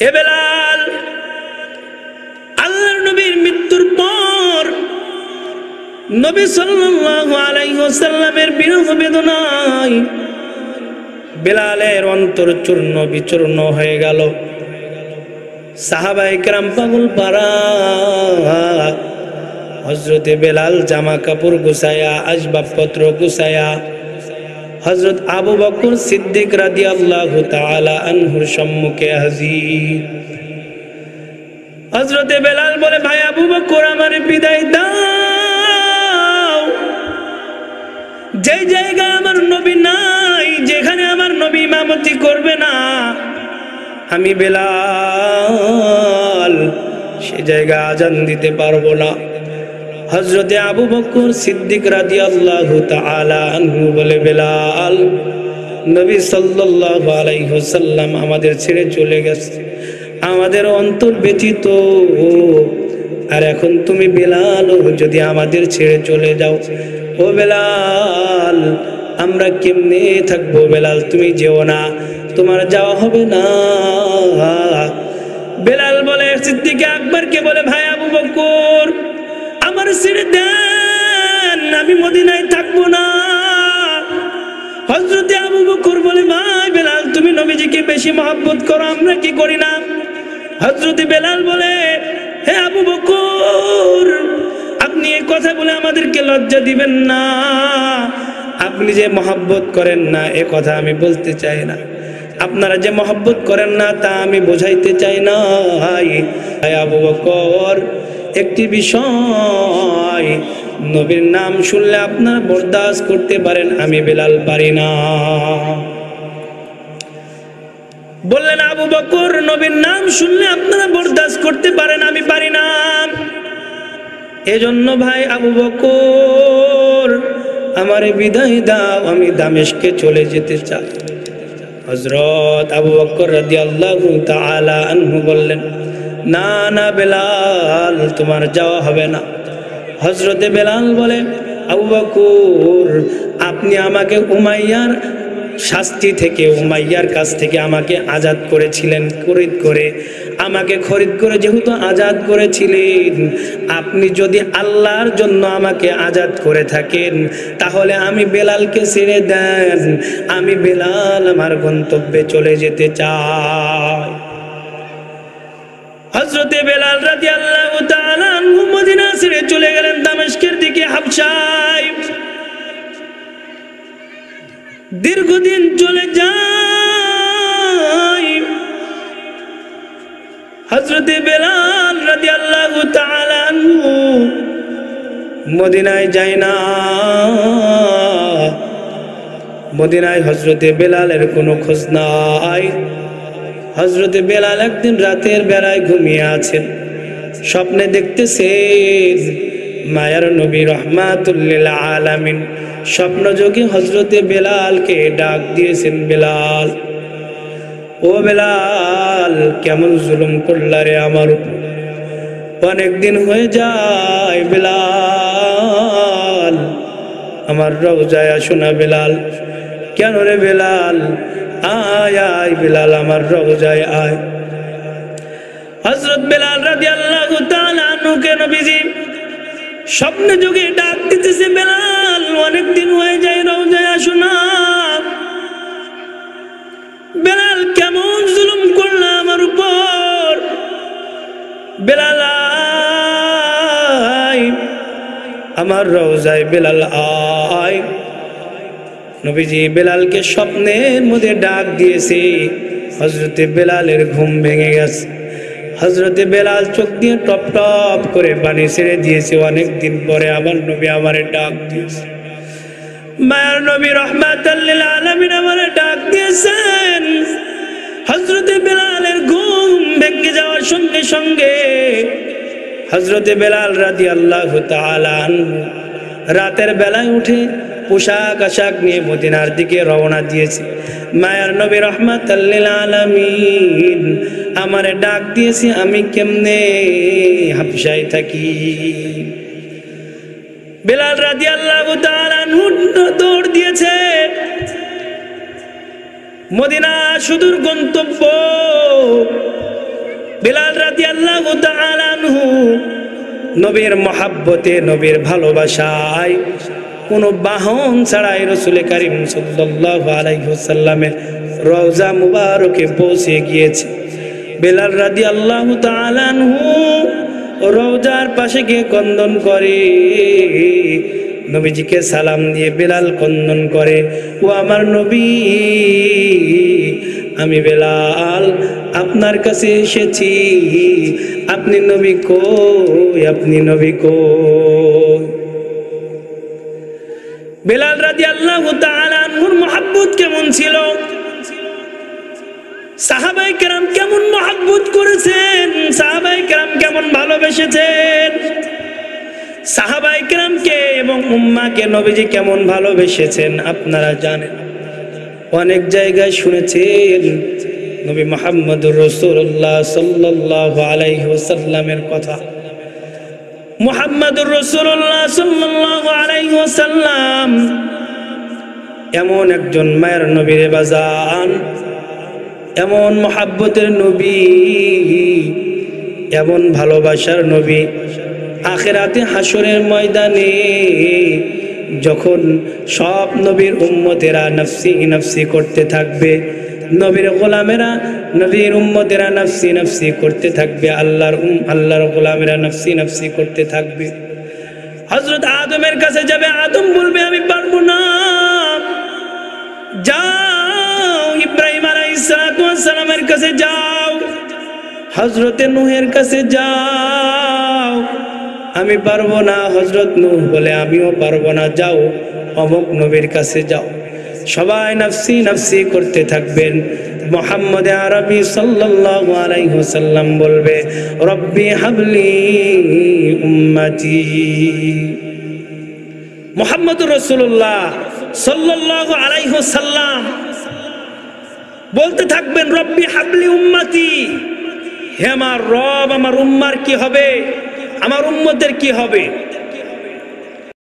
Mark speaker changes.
Speaker 1: এ বেলাল, আল্লাহর নবীর মৃত্যুর পর নবী সাল্লাল্লাহু আলাইহি ওয়াসাল্লামের বিরহ বেদনায় বেলালের অন্তর চূর্ণ বিচূর্ণ হয়ে গেল। সাহাবায়ে কেরাম পাগল পারা। হযরতে বেলাল জামা কাপড় গুছায়া, আসবাবপত্র গুছায়া হযরত আবু বকর সিদ্দিক রাদিয়াল্লাহু তাআলা আনহুর সম্মুখে হাজির। হযরতে বেলাল বলে, ভাই আবু বকর, আমারে বিদায় দাও। যে জায়গায় আমার নবী নাই, যেখানে আমার নবী ইমামতি করবে না, আমি বেলাল সে জায়গায় আজান দিতে পারবো না। হযরতে আবু বকর সিদ্দিক রাদিয়াল্লাহু তাআলা আনহু বলে, বেলাল, নবী সাল্লাল্লাহু আলাইহি ওয়াসাল্লাম আমাদের ছেড়ে চলে গেছে, আমাদের অন্তর ব্যথিত। আর এখন তুমি বেলাল যদি আমাদের ছেড়ে চলে যাও, ও বেলাল, আমরা কেমনে থাকবো? বেলাল, তুমি যেও না, তোমার যাওয়া হবে না। বেলাল বলে, সিদ্দিক আকবরকে বলে, ভাই আবু বকর, আমার ছেড়ে দেন, আমি মদিনায় থাকবো না। হযরতে আবু বকর বলে, ভাই বেলাল, তুমি নবীজিকে বেশি মহব্বত করো, আমরা কি করি না? হযরতে বেলাল বলে, হে আবু বকর, আপনি এই কথা বলে আমাদেরকে লজ্জা দিবেন না। আপনি যে মহব্বত করেন না এ কথা আমি বলতে চাই না, আপনারা যে মহব্বত করেন না তা আমি বোঝাইতে চাই না। আবু বকর, একটি বিষয়, নবীর নাম শুনলে আপনারা বরদাস্ত করতে পারেন, আমি বেলাল পারি না। বললেন, আবু বকর, নবীর নাম শুনলে আপনারা বরদাস্ত করতে পারেন, আমি পারি না। এজন্য ভাই আবু বকর, আমারে বিদায় দাও, আমি দামেস্কে চলে যেতে চাই। হযরত আবু বকর রাদিয়াল্লাহু তাআলা আনহু বললেন, না না বেলাল, তোমার যাওয়া হবে না। হযরতে বেলাল বলে, আবু বকর, আপনি আমাকে উমাইয়ার শাস্তি থেকে, উমাইয়ার কাছ থেকে আমাকে আজাদ করেছিলেন, খরিদ করে যেহেতু আজাদ করেছিলেন, আপনি যদি আল্লাহর জন্য আমাকে আজাদ করে থাকেন, তাহলে আমি বেলালকে ছেড়ে দেন, আমি বেলাল আমার গন্তব্যে চলে যেতে চাই। হযরতে বেলাল রাদিয়াল্লাহু তাআলা আনহু মদিনা ছেড়ে চলে গেলেন দামেস্কের দিকে, হাবশায়। দীর্ঘদিন চলে যায়, হযরতে বেলাল রাদিয়াল্লাহু তাআলা আনহু মদিনায় যায় না। মদিনায় হযরতে বেলালের কোনো খোঁজ নাই। হযরতে বেলাল একদিন রাতের বেলায় ঘুমিয়ে আছেন, স্বপ্নে দেখতেছেন মায়ার নবী রাহমাতুল লিল আলামিন স্বপ্নযোগে হযরতে বেলালকে ডাক দিয়েছেন, বেলাল, ও বেলাল, কেমন জুলুম করলা রে আমার উপর, অনেকদিন হয়ে যায়, বেলাল আমার রওজায় আসো না। বেলাল, কেন রে বেলাল, আয় আয় বেলাল, আমার রওজায় আয়। হযরত বেলাল রাদিয়াল্লাহু তাআলা আনহুকে নবীজি স্বপ্নে যোগে ডাক দিতেছে, বেলাল, অনেকদিন হয়ে যায়, রওজায় আসো না। বেলাল, কেমন জুলুম করলা আমার উপর, বেলাল আয় আমার রওজায়, বেলাল আয়। নবীজি বেলালকে স্বপ্নের মধ্যে ডাক দিয়েছে। হযরতে বেলালের ঘুম ভেঙে গেছে। হযরতে বেলাল চোখ দিয়ে টপ টপ করে পানি ছেড়ে দিয়েছে। অনেকদিন পরে আমার নবী আমারে ডাক দিয়েছে, মায়ার নবী রাহমাতাল লিল আলামিন আমারে ডাক দিয়েছেন। হযরতে বেলালের ঘুম ভেঙে যাওয়ার সঙ্গে সঙ্গে হযরতে বেলাল রাদিয়াল্লাহু তাআলা আনহু রাতের বেলায় উঠে পোশাক আশাক নিয়ে মদিনার দিকে রওনা দিয়েছে। মায়ার নবী রাহমাতাল লিল আলামিন আমারে ডাক দিয়েছে, আমি কেমনে হাবশায় থাকি। বেলাল রাদিয়াল্লাহু তাআলা আনহু দৌড় দিয়েছে। মদিনা সুদূর গন্তব্য, বেলাল রাদিয়াল্লাহু তাআলা আনহু নবীর মহাব্বতে, নবীর ভালোবাসায় কোনো বাহন ছাড়াই রাসূল করিম সাল্লাল্লাহু আলাইহি ওয়াসাল্লামের রওজা মুবারকে পৌঁছে গিয়েছে। বেলাল রাদিয়াল্লাহু তাআলা আনহু রওজার পাশে গিয়ে ক্রন্দন করে, নবীজিকে সালাম দিয়ে বেলাল ক্রন্দন করে, ও আমার নবী, আমি বেলাল আপনার কাছে এসেছি, আপনি নবী কই, আপনি নবী কই? বেলাল রাদিয়াল্লাহু তাআলা আনহুর মহব্বত কেমন ছিল, সাহাবায়ে কেরাম কেমন মহব্বত করেছেন, সাহাবায়ে কেরাম কেমন ভালোবেসেছেন, সাহাবায়ে কেরামকে এবং উম্মাহকে নবীজি কেমন ভালোবেসেছেন আপনারা জানেন। অনেক জায়গায় শুনেছেন নবী মুহাম্মদুর রাসূলুল্লাহ সাল্লাল্লাহু আলাইহি ওয়াসাল্লামের কথা। মুহাম্মদুর রাসূলুল্লাহ সাল্লাল্লাহু আলাইহি ওয়াসাল্লাম এমন একজন মায়ের নবী রে বাজান, এমন মহাব্বতের নবী, এমন ভালোবাসার নবী। আখিরাতে হাসরের ময়দানে যখন সব নবীর উম্মতেরা নফসি নফসি করতে থাকবে, নবীর গোলামেরা, নবীর উম্মতেরা নফসি নফসি করতে থাকবে, আল্লাহর গোলামেরা নফসি নফসি করতে থাকবে, হযরত আদমের কাছে যাবে, আদম বলবে আমি পারবো না, যাও ইব্রাহিম আলাইহিস সালামের কাছে যাও, হযরতে নূহের কাছে যাও, আমি পারবো না। হযরত নূহ বলে আমিও পারবো না, যাও অমুক নবীর কাছে যাও। সবাই নফসি নফসি করতে থাকবেন। মুহাম্মদ আরবি সাল্লাল্লাহু আলাইহি ওয়াসাল্লাম বলবে রব্বি হাবলি উম্মতি। মুহাম্মদুর রাসূলুল্লাহ সাল্লাল্লাহু আলাইহি ওয়াসাল্লাম বলতে থাকবেন রব্বি হাবলি উম্মতি, হে আমার রব, আমার উম্মার কি হবে, আমার উম্মতের কি হবে।